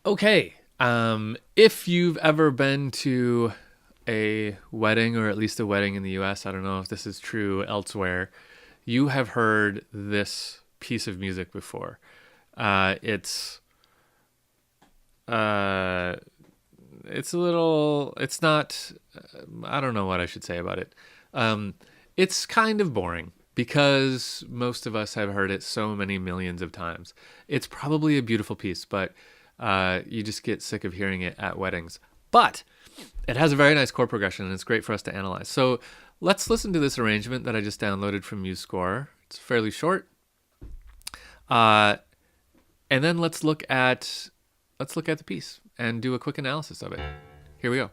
Okay. If you've ever been to a wedding, or at least a wedding in the US, I don't know if this is true elsewhere, you have heard this piece of music before. It's uh, it's a little, it's not, I don't know what I should say about it. Um, it's kind of boring because most of us have heard it so many millions of times. It's probably a beautiful piece, but you just get sick of hearing it at weddings. But it has a very nice chord progression and it's great for us to analyze. So let's listen to this arrangement that I just downloaded from MuseScore. It's fairly short. Uh, and then let's look at the piece and do a quick analysis of it. Here we go.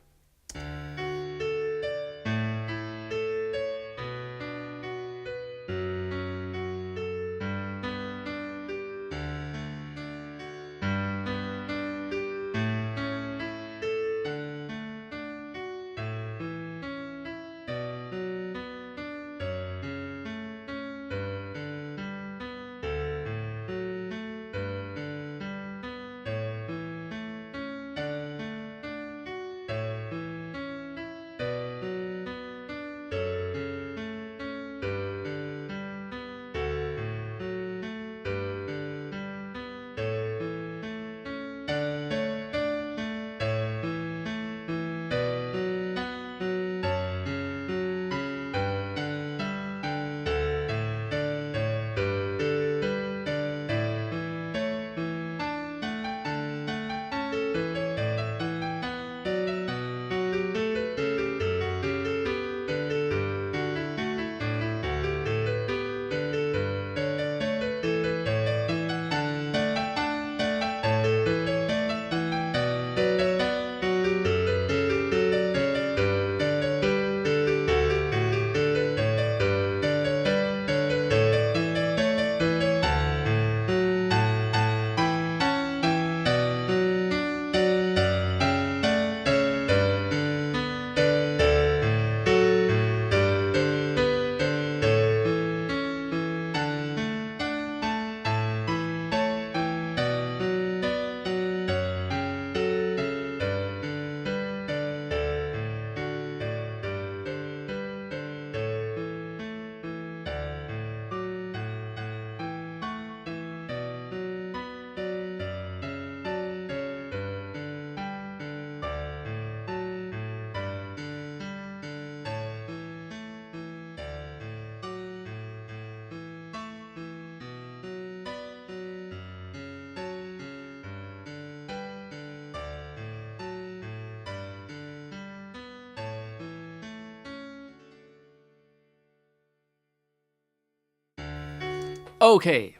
Okay,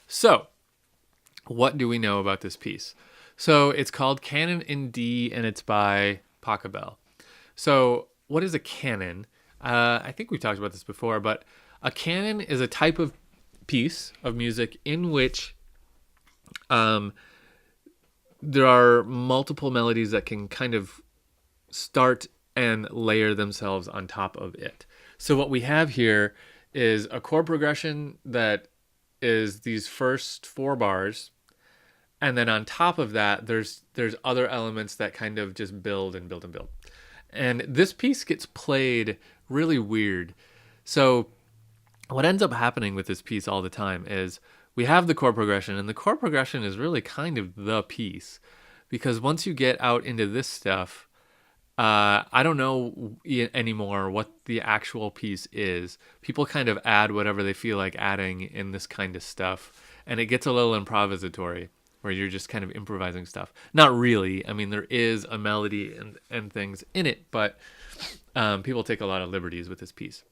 so what do we know about this piece? So it's called Canon in D and it's by Pachelbel. So what is a canon? I think we've talked about this before, but a canon is a type of piece of music in which um, there are multiple melodies that can kind of start and layer themselves on top of it. So what we have here is a chord progression that is these first four bars, and then on top of that there's other elements that kind of just build and build and build. And this piece gets played really weird. So what ends up happening with this piece all the time is we have the chord progression, and the chord progression is really kind of the piece, because once you get out into this stuff, I don't know anymore what the actual piece is. People kind of add whatever they feel like adding in this kind of stuff, and it gets a little improvisatory, where you're just kind of improvising stuff. Not really. I mean, there is a melody and things in it, but people take a lot of liberties with this piece.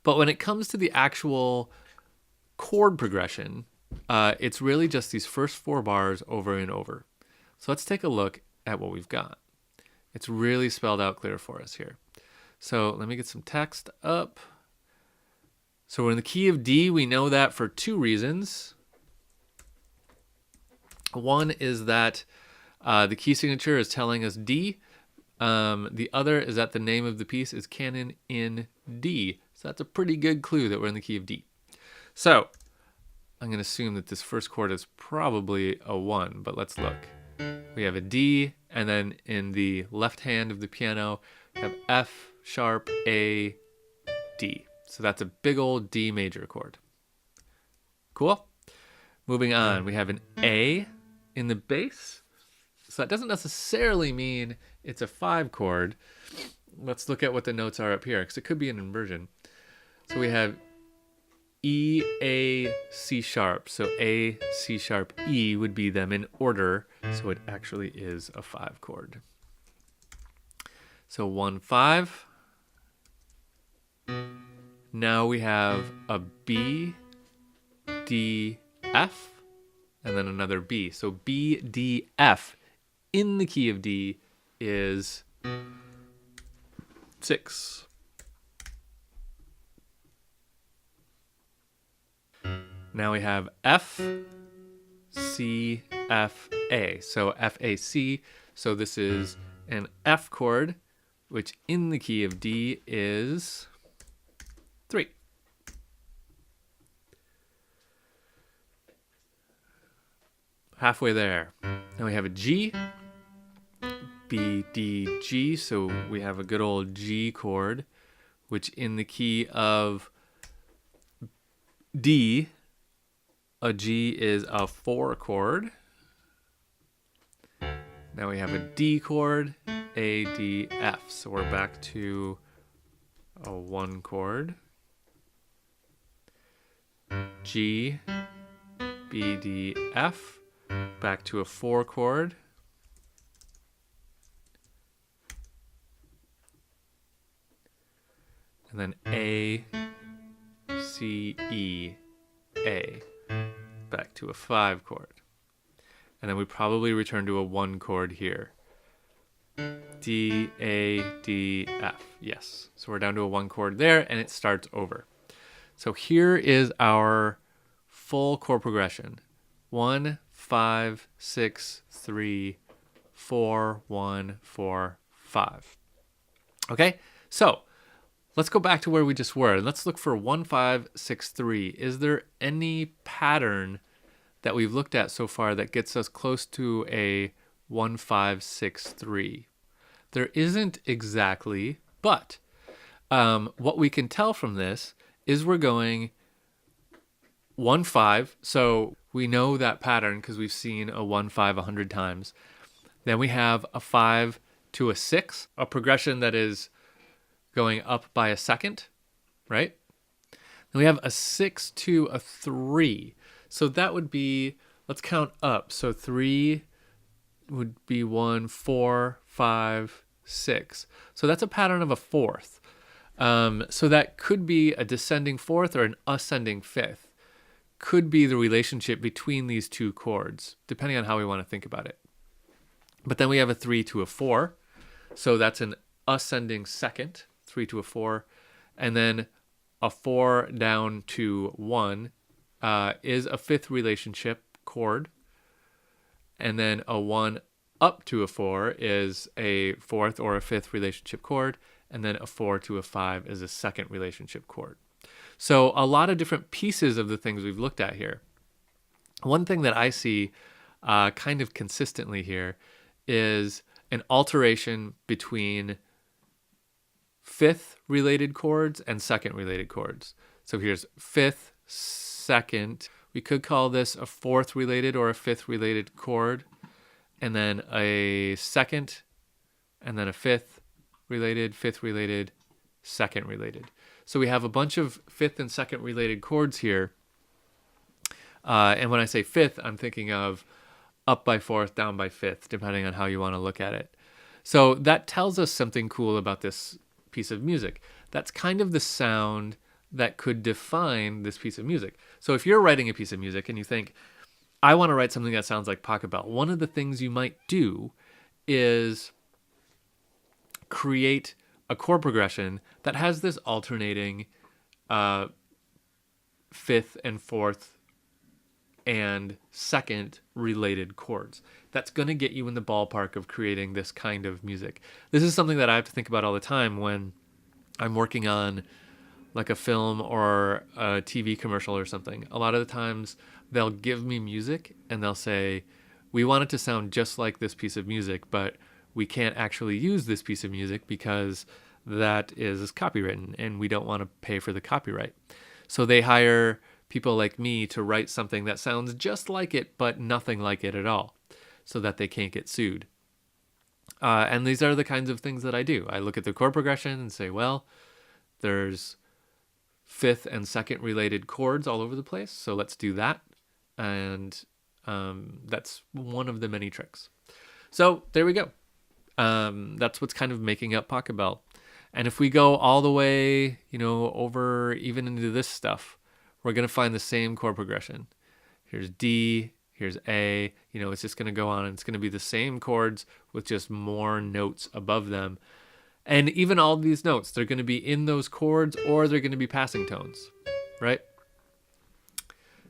But when it comes to the actual chord progression, it's really just these first four bars over and over. So let's take a look at what we've got. It's really spelled out clear for us here. So let me get some text up. So we're in the key of D. We know that for two reasons. One is that the key signature is telling us D. The other is that the name of the piece is Canon in D. So that's a pretty good clue that we're in the key of D. So I'm going to assume that this first chord is probably a 1, but let's look. we have a D, and then in the left hand of the piano, we have F sharp, A, D. So that's a big old D major chord. Cool? Moving on, we have an A in the bass. So that doesn't necessarily mean it's a 5 chord. Let's look at what the notes are up here, because it could be an inversion. So we have E, A, C sharp. So A, C sharp, E would be them in order. So it actually is a 5 chord. So 1, 5. Now we have a B, D, F, and then another B. So B, D, F in the key of D is 6. Now we have F, C, F, A. So F, A, C. So this is an F chord, which in the key of D is 3. Halfway there. Now we have a G, B, D, G. So we have a good old G chord, which in the key of D, a G is a 4 chord. Now we have a D chord, A, D, F. So we're back to a 1 chord. G, B, D, F. Back to a 4 chord. And then A, C, E, A. Back to a 5 chord. And then we probably return to a 1 chord here. D, A, D, F. Yes. So we're down to a 1 chord there, and it starts over. So here is our full chord progression. 1, 5, 6, 3, 4, 1, 4, 5. Okay, so let's go back to where we just were, and let's look for 1, 5, 6, 3. Is there any pattern that we've looked at so far that gets us close to a 1, 5, 6, 3? There isn't exactly, but what we can tell from this is we're going 1, 5. So we know that pattern because we've seen a 1, 5 100 times. Then we have a 5 to a 6, a progression that is going up by a second, right? Then we have a 6 to a 3. So that would be, let's count up. So 3 would be 1, 4, 5, 6. So that's a pattern of a 4th. So that could be a descending 4th or an ascending 5th. Could be the relationship between these two chords, depending on how we want to think about it. But then we have a 3 to a 4. So that's an ascending 2nd, 3 to a 4. And then a 4 down to 1 is a 5th relationship chord. And then a 1 up to a 4 is a 4th or a 5th relationship chord. And then a 4 to a 5 is a 2nd relationship chord. So a lot of different pieces of the things we've looked at here. One thing that I see kind of consistently here is an alteration between 5th related chords and 2nd related chords. So here's 5th, 2nd. We could call this a 4th related or a 5th related chord, and then a 2nd, and then a 5th related, 5th related, 2nd related. So we have a bunch of 5th and 2nd related chords here. And when I say 5th, I'm thinking of up by 4th, down by 5th, depending on how you want to look at it. So that tells us something cool about this piece of music. That's kind of the sound that could define this piece of music. So if you're writing a piece of music and you think, I want to write something that sounds like Pachelbel, one of the things you might do is create a chord progression that has this alternating 5th and 4th and 2nd related chords. That's going to get you in the ballpark of creating this kind of music. This is something that I have to think about all the time when I'm working on like a film or a TV commercial or something. A lot of the times they'll give me music and they'll say, we want it to sound just like this piece of music, but we can't actually use this piece of music because that is copywritten and we don't want to pay for the copyright. So they hire people like me to write something that sounds just like it, but nothing like it at all, so that they can't get sued. And these are the kinds of things that I do. I look at the chord progression and say, well, there's fifth and second related chords all over the place, so let's do that. And that's one of the many tricks. So there we go. That's what's kind of making up Pocket Bell. And if we go all the way, over even into this stuff, we're going to find the same chord progression. Here's D, here's A, it's just going to go on, and it's going to be the same chords with just more notes above them. And even all these notes, they're going to be in those chords or they're going to be passing tones, right?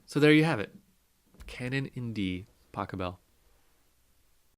So there you have it. Canon in D, Pocket Bell.